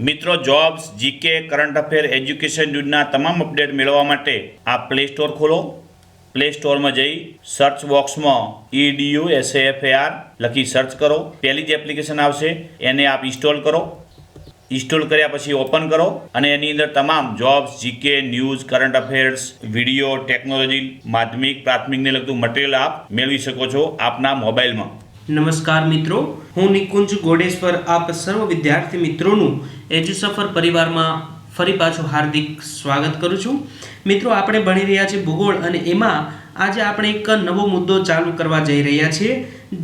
મિત્રો jobs, GK, current affair, education ન્યૂઝના તમામ અપડેટ મેળવવા માટે આ પ્લે સ્ટોર ખોલો. પ્લે સ્ટોરમાં જઈ સર્ચ બોક્સમાં EDUSAFAR લખી સર્ચ કરો. પહેલી જ એપ્લિકેશન આવશે એને આપ ઇન્સ્ટોલ કરો. ઇન્સ્ટોલ કર્યા પછી ઓપન કરો અને એની અંદર તમામ jobs, GK, news, current affairs, video, technology, માધ્યમિક, પ્રાથમિકને લગતું મટીરિયલ આપ મેળવી શકો છો આપના મોબાઈલમાં. નમસ્કાર મિત્રો, હું નિકુંજ ગોડેશ્વર આપ સર્વ વિદ્યાર્થી મિત્રોનું એજ્યુસફર પરિવારમાં ફરી પાછું હાર્દિક સ્વાગત કરું છું. મિત્રો, આપણે ભણી રહ્યા છીએ ભૂગોળ અને એમાં આજે આપણે એક નવો મુદ્દો ચાલુ કરવા જઈ રહ્યા છીએ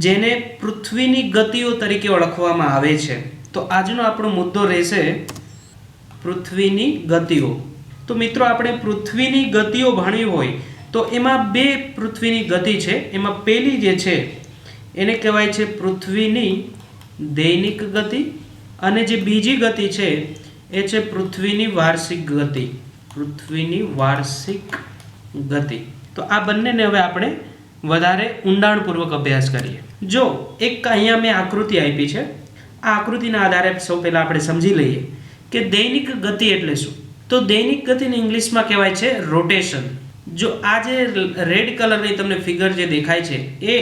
જેને પૃથ્વીની ગતિઓ તરીકે ઓળખવામાં આવે છે. તો આજનો આપણો મુદ્દો રહેશે પૃથ્વીની ગતિઓ. તો મિત્રો, આપણે પૃથ્વીની ગતિઓ ભણી હોય તો એમાં બે પૃથ્વીની ગતિ છે. એમાં પહેલી જે છે એને કહેવાય છે પૃથ્વીની દૈનિક ગતિ અને જે બીજી ગતિ છે એ છે પૃથ્વીની વાર્ષિક ગતિ. પૃથ્વીની વાર્ષિક ગતિ. તો આ બંનેને હવે આપણે વધારે ઊંડાણપૂર્વક અભ્યાસ કરીએ. જો એક અહીંયા મેં આકૃતિ આપી છે. આ આકૃતિના આધારે સૌ પહેલાં આપણે સમજી લઈએ કે દૈનિક ગતિ એટલે શું. તો દૈનિક ગતિને ઇંગ્લિશમાં કહેવાય છે રોટેશન. જો આ જે રેડ કલરની તમને ફિગર જે દેખાય છે એ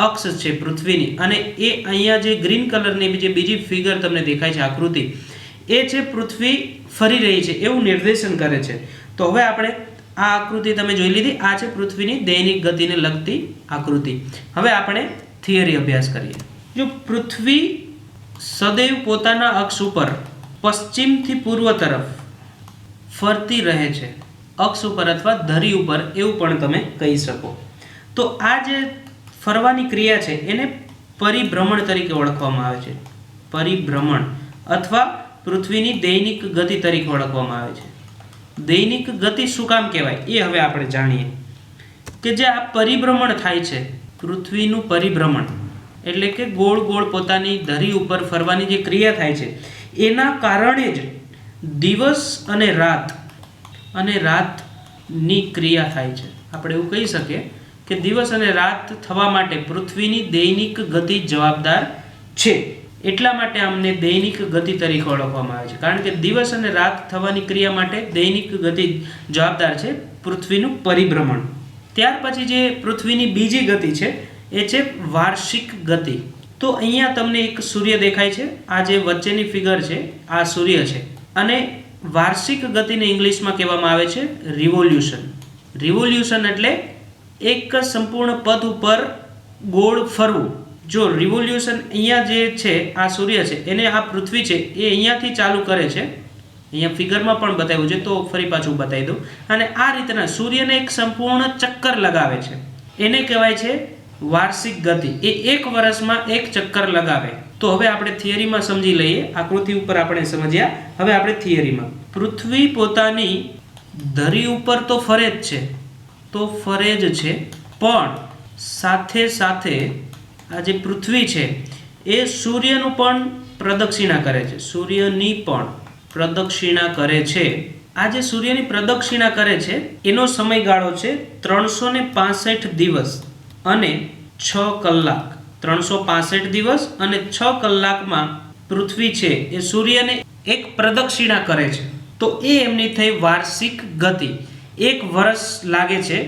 અક્ષ છે પૃથ્વીની, અને એ અહીંયા જે ગ્રીન કલરની જે બીજી ફિગર તમને દેખાય છે આકૃતિ, એ છે પૃથ્વી ફરી રહી છે એવું નિર્દેશન કરે છે. તો હવે આપણે આ આકૃતિ તમે જોઈ લીધી. આ છે પૃથ્વીની દૈનિક ગતિને લગતી આકૃતિ. હવે આપણે થિયરી અભ્યાસ કરીએ. જો પૃથ્વી સદૈવ પોતાના અક્ષ ઉપર પશ્ચિમથી પૂર્વ તરફ ફરતી રહે છે, અક્ષ ઉપર અથવા ધરી ઉપર એવું પણ તમે કહી શકો. તો આ જે ફરવાની ક્રિયા છે એને પરિભ્રમણ તરીકે ઓળખવામાં આવે છે. પરિભ્રમણ અથવા પૃથ્વીની દૈનિક ગતિ તરીકે ઓળખવામાં આવે છે. દૈનિક ગતિ શું કામ કહેવાય એ હવે આપણે જાણીએ કે જે આ પરિભ્રમણ થાય છે, પૃથ્વીનું પરિભ્રમણ એટલે કે ગોળ ગોળ પોતાની ધરી ઉપર ફરવાની જે ક્રિયા થાય છે એના કારણે જ દિવસ અને રાતની ક્રિયા થાય છે. આપણે એવું કહી શકીએ કે દિવસ અને રાત થવા માટે પૃથ્વીની દૈનિક ગતિ જવાબદાર છે. એટલા માટે અમને દૈનિક ગતિ તરીકે ઓળખવામાં આવે છે, કારણ કે દિવસ અને રાત થવાની ક્રિયા માટે દૈનિક ગતિ જવાબદાર છે, પૃથ્વીનું પરિભ્રમણ. ત્યાર પછી જે પૃથ્વીની બીજી ગતિ છે એ છે વાર્ષિક ગતિ. તો અહીંયા તમને એક સૂર્ય દેખાય છે. આ જે વચ્ચેની ફિગર છે આ સૂર્ય છે, અને વાર્ષિક ગતિને ઇંગ્લિશમાં કહેવામાં આવે છે રિવોલ્યુશન. રિવોલ્યુશન એટલે એક સંપૂર્ણ પથ ઉપર ગોળ ફરવું. જો રિવોલ્યુશન અહીંયા જે છે આ સૂર્ય છે એને આ પૃથ્વી છે એ અહીંયાથી ચાલુ કરે છે. અહીંયા ફિગરમાં પણ બતાવ્યું છે, તો ફરી પાછું બતાવી દઉં. અને આ રીતના સૂર્યને એક સંપૂર્ણ ચક્કર લગાવે છે, એને કહેવાય છે વાર્ષિક ગતિ. એ એક વર્ષમાં એક ચક્કર લગાવે. તો હવે આપણે થિયરીમાં સમજી લઈએ. આકૃતિ ઉપર આપણે સમજ્યા, હવે આપણે થિયરીમાં. પૃથ્વી પોતાની ધરી ઉપર તો ફરે જ છે, તો ફરે જ છે, પણ સાથે સાથે આ જે પૃથ્વી છે એ સૂર્યનું પણ પ્રદક્ષિણા કરે છે. સૂર્યની પણ પ્રદક્ષિણા કરે છે. આ જે સૂર્યની પ્રદક્ષિણા કરે છે એનો સમયગાળો છે 365 દિવસ અને 6 કલાક. 365 દિવસ અને 6 કલાકમાં પૃથ્વી છે એ સૂર્યને એક પ્રદક્ષિણા કરે છે. તો એ એમની થઈ વાર્ષિક ગતિ. એક વર્ષ લાગે છે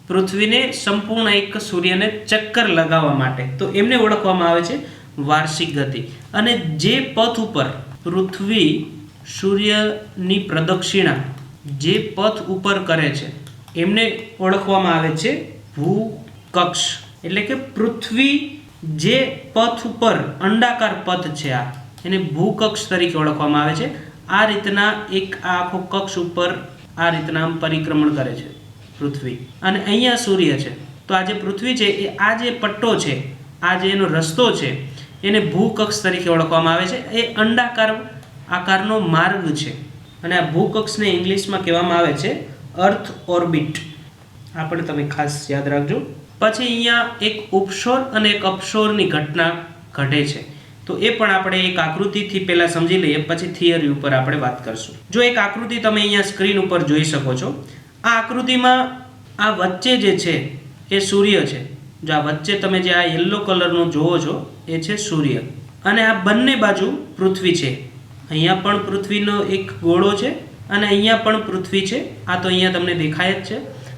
પૃથ્વીને સંપૂર્ણ એક સૂર્યને ચક્કર લગાવવા માટે, તો એમને ઓળખવામાં આવે છે વાર્ષિક ગતિ. અને જે પથ ઉપર પૃથ્વી સૂર્યની પ્રદક્ષિણા જે પથ ઉપર કરે છે એમને ઓળખવામાં આવે છે ભૂકક્ષ. એટલે કે પૃથ્વી જે પથ ઉપર અંડાકાર પથ છે આ એને ભૂકક્ષ તરીકે ઓળખવામાં આવે છે. આ રીતના એક આખો કક્ષ ઉપર આ રીતના પરિક્રમણ કરે છે પૃથ્વી, અને અહીંયા સૂર્ય છે. તો આ જે પૃથ્વી છે એ આ જે પટ્ટો છે, આ જે એનો રસ્તો છે એને ભૂકક્ષ તરીકે ઓળખવામાં આવે છે. એ અંડાકાર આકારનો માર્ગ છે, અને આ ભૂકક્ષને ઇંગ્લિશમાં કહેવામાં આવે છે અર્થ ઓર્બિટ. આ પણ તમે ખાસ યાદ રાખજો. પછી અહીંયા એક ઉપસોર અને એક અપસોરની ઘટના ઘટે છે. તો એ પણ આપણે એક આકૃતિથી પહેલાં સમજી લઈએ, પછી થિયરી ઉપર આપણે વાત કરશું. જો એક આકૃતિ તમે અહીંયા સ્ક્રીન ઉપર જોઈ શકો છો. આ આકૃતિમાં આ વચ્ચે જે છે એ સૂર્ય છે. જો આ વચ્ચે તમે જે આ યલો કલરનું જોવો છો એ છે સૂર્ય, અને આ બંને બાજુ પૃથ્વી છે. અહીંયા પણ પૃથ્વીનો એક ગોળો છે અને અહીંયા પણ પૃથ્વી છે. આ તો અહીંયા તમને દેખાય જ છે.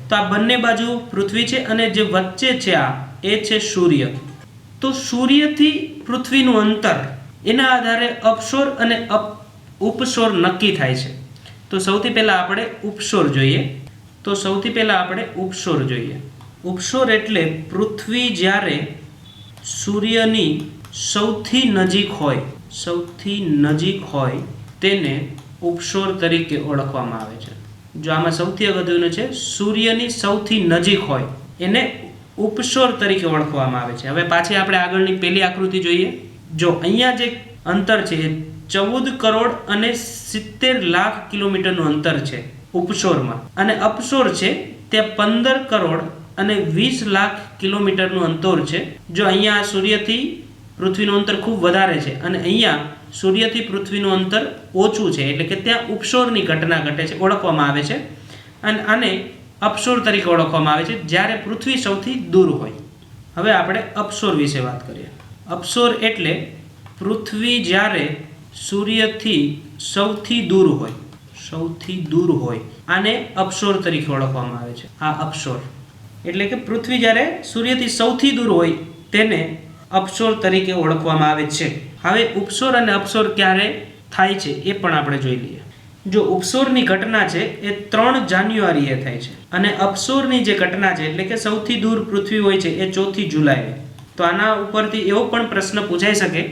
તો આ બંને બાજુ પૃથ્વી છે અને જે વચ્ચે છે એ છે સૂર્ય. તો સૂર્યથી પૃથ્વીનું અંતર એના આધારે અપસોર અને ઉપસોર નક્કી થાય છે. તો સૌથી પહેલાં આપણે ઉપસોર જોઈએ. ઉપસોર એટલે પૃથ્વી જ્યારે સૂર્યની સૌથી નજીક હોય તેને ઉપસોર તરીકે ઓળખવામાં આવે છે. જો આમાં સૌથી અગત્યનું છે સૂર્યની સૌથી નજીક હોય એને ઉપસોર તરીકે ઓળખવામાં આવે છે. હવે પાછી આપણે આગળની પહેલી આકૃતિ જોઈએ. જો અહીંયા જે અંતર છે એ 14 કરોડ અને 70 લાખ કિલોમીટરનું અંતર છે ઉપસોરમાં, અને અપસોર છે તે 15 કરોડ અને 20 લાખ કિલોમીટરનું અંતર છે. જો અહીંયા સૂર્યથી પૃથ્વીનું અંતર ખૂબ વધારે છે અને અહીંયા સૂર્યથી પૃથ્વીનું અંતર ઓછું છે, એટલે કે ત્યાં ઉપસોરની ઘટના ઘટે છે, ઓળખવામાં આવે છે. અને આને અપસોર તરીકે ઓળખવામાં આવે છે જ્યારે પૃથ્વી સૌથી દૂર હોય. હવે આપણે અપસોર વિશે વાત કરીએ. અપસોર એટલે પૃથ્વી જ્યારે સૂર્યથી સૌથી દૂર હોય આને અપસોર તરીકે ઓળખવામાં આવે છે. આ અપસોર એટલે કે પૃથ્વી જ્યારે સૂર્યથી સૌથી દૂર હોય તેને અપસોર તરીકે ઓળખવામાં આવે છે. હવે ઉપસોર અને અપસોર ક્યારે થાય છે એ પણ આપણે જોઈ લઈએ. જો ઉપસોરની ઘટના છે એ 3 જાન્યુઆરીએ થાય છે અને અપસોરની જે ઘટના છે એટલે કે સૌથી દૂર પૃથ્વી હોય છે એ 4 જુલાઈએ. તો આના ઉપરથી એવો પણ પ્રશ્ન પૂછાઈ શકે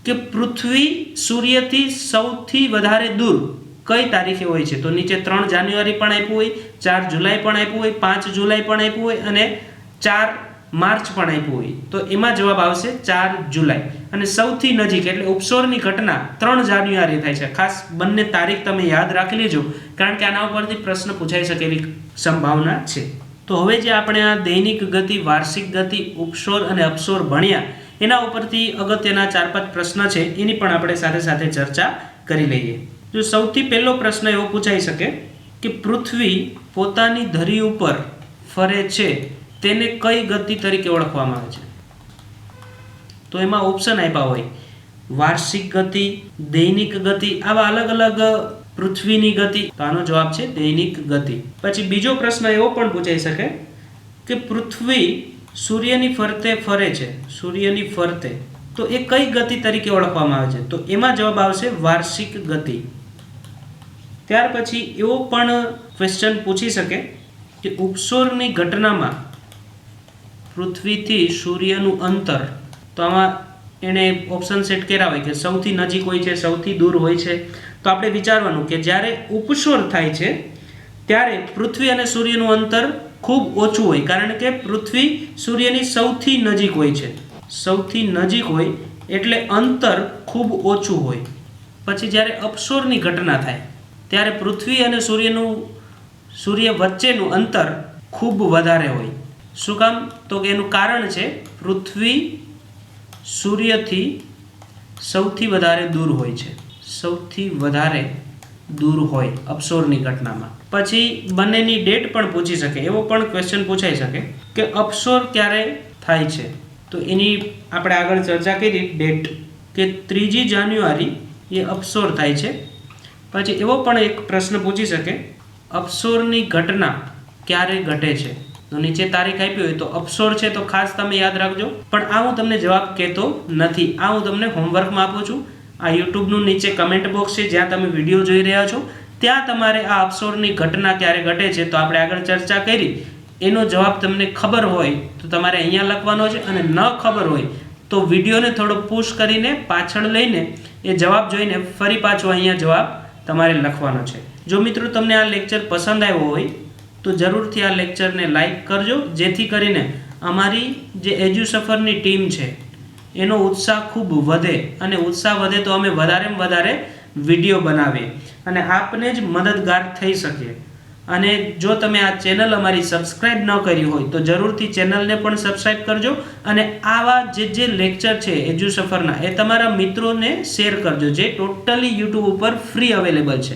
કે પૃથ્વી સૂર્યથી સૌથી વધારે દૂર કઈ તારીખે હોય છે. તો નીચે 3 જાન્યુઆરી પણ આપ્યું હોય, 4 જુલાઈ પણ આપ્યું હોય, 5 જુલાઈ પણ આપ્યું હોય અને 4 માર્ચ પણ આપ્યું હોય. તો એમાં જવાબ આવશે 4 જુલાઈ. અને સૌથી નજીક એટલે ઉપસોરની ઘટના 3 જાન્યુઆરી થાય છે. ખાસ બંને તારીખ તમે યાદ રાખી લેજો, કારણ કે આના ઉપરથી પ્રશ્ન પૂછાઈ શકે એવી સંભાવના છે. તો હવે જે આપણે આ દૈનિક ગતિ, વાર્ષિક ગતિ, ઉપસોર અને અપસોર ભણ્યા એના ઉપરથી અગત્યના 4-5 પ્રશ્ન છે એની પણ આપણે સાથે સાથે ચર્ચા કરી લઈએ. જો સૌથી પહેલો પ્રશ્ન એવો પૂછાઈ શકે કે પૃથ્વી પોતાની ધરી ઉપર ફરે છે તેને કઈ ગતિ તરીકે ઓળખવામાં આવે છે. તો એમાં ઓપ્શન આપ્યા હોય વાર્ષિક ગતિ, દૈનિક ગતિ, આવા અલગ અલગ પૃથ્વીની ગતિ. તો આનો જવાબ છે દૈનિક ગતિ. પછી બીજો પ્રશ્ન એવો પણ પૂછાઈ શકે કે પૃથ્વી સૂર્યની ફરતે ફરે છે, તો એ કઈ ગતિ તરીકે ઓળખવામાં આવે છે. તો એમાં જવાબ આવશે વાર્ષિક ગતિ. ત્યાર પછી એવો પણ ક્વેશ્ચન પૂછી શકે કે ઉપસોરની ઘટનામાં પૃથ્વીથી સૂર્યનું અંતર, તો આમાં એણે ઓપ્શન સેટ કર્યા હોય કે સૌથી નજીક હોય છે, સૌથી દૂર હોય છે. તો આપણે વિચારવાનું કે જ્યારે ઉપસોર થાય છે ત્યારે પૃથ્વી અને સૂર્યનું અંતર ખૂબ ઓછું હોય, કારણ કે પૃથ્વી સૂર્યની સૌથી નજીક હોય છે. સૌથી નજીક હોય એટલે અંતર ખૂબ ઓછું હોય. પછી જ્યારે અપસોરની ઘટના થાય ત્યારે પૃથ્વી અને સૂર્ય વચ્ચેનું અંતર ખૂબ વધારે હોય. શું કામ? તો કે એનું કારણ છે પૃથ્વી સૂર્યથી સૌથી વધારે દૂર હોય અપસોરની ઘટનામાં. પછી બંનેની ડેટ પણ પૂછી શકે, એવો પણ ક્વેશ્ચન પૂછાઈ શકે કે અપસોર ક્યારે થાય છે. તો એની આપણે આગળ ચર્ચા કરી ડેટ કે 3 જાન્યુઆરી એ અપસોર થાય છે. પછી એવો પણ એક પ્રશ્ન પૂછી શકે અપસોરની ઘટના ક્યારે ઘટે છે. તો નીચે તારીખ આપી હોય તો અપસોર છે તો ખાસ તમે યાદ રાખજો. પણ આ હું તમને જવાબ કહેતો નથી, આ હું તમને હોમવર્કમાં આપું છું. આ યુટ્યુબનું નીચે કમેન્ટ બોક્સ છે જ્યાં તમે વિડીયો જોઈ રહ્યા છો, ત્યાં તમારે આ અપસોરની ઘટના ક્યારે ઘટે છે તો આપણે આગળ ચર્ચા કરી એનો જવાબ તમને ખબર હોય તો તમારે અહીંયા લખવાનો છે, અને ન ખબર હોય તો વિડીયોને થોડો પુશ કરીને પાછળ લઈને એ જવાબ જોઈને ફરી પાછો અહીંયા જવાબ તમારે લખવાનો છે. જો મિત્રો તમને આ લેક્ચર પસંદ આવ્યો હોય તો જરૂરથી આ લેક્ચરને લાઈક કરજો, જેથી કરીને અમારી જે એજ્યુસફરની ટીમ છે એનો ઉત્સાહ ખૂબ વધે, અને ઉત્સાહ વધે તો અમે વધારેમાં વધારે વિડીયો બનાવીએ અને આપને જ મદદગાર થઈ શકીએ. અને જો તમે આ ચેનલ અમારી સબસ્ક્રાઈબ ન કરી હોય તો જરૂરથી ચેનલને પણ સબસ્ક્રાઈબ કરજો, અને આવા જે લેક્ચર છે એજ્યુસફરના એ તમારા મિત્રોને શેર કરજો, જે ટોટલી યુટ્યુબ ઉપર ફ્રી અવેલેબલ છે.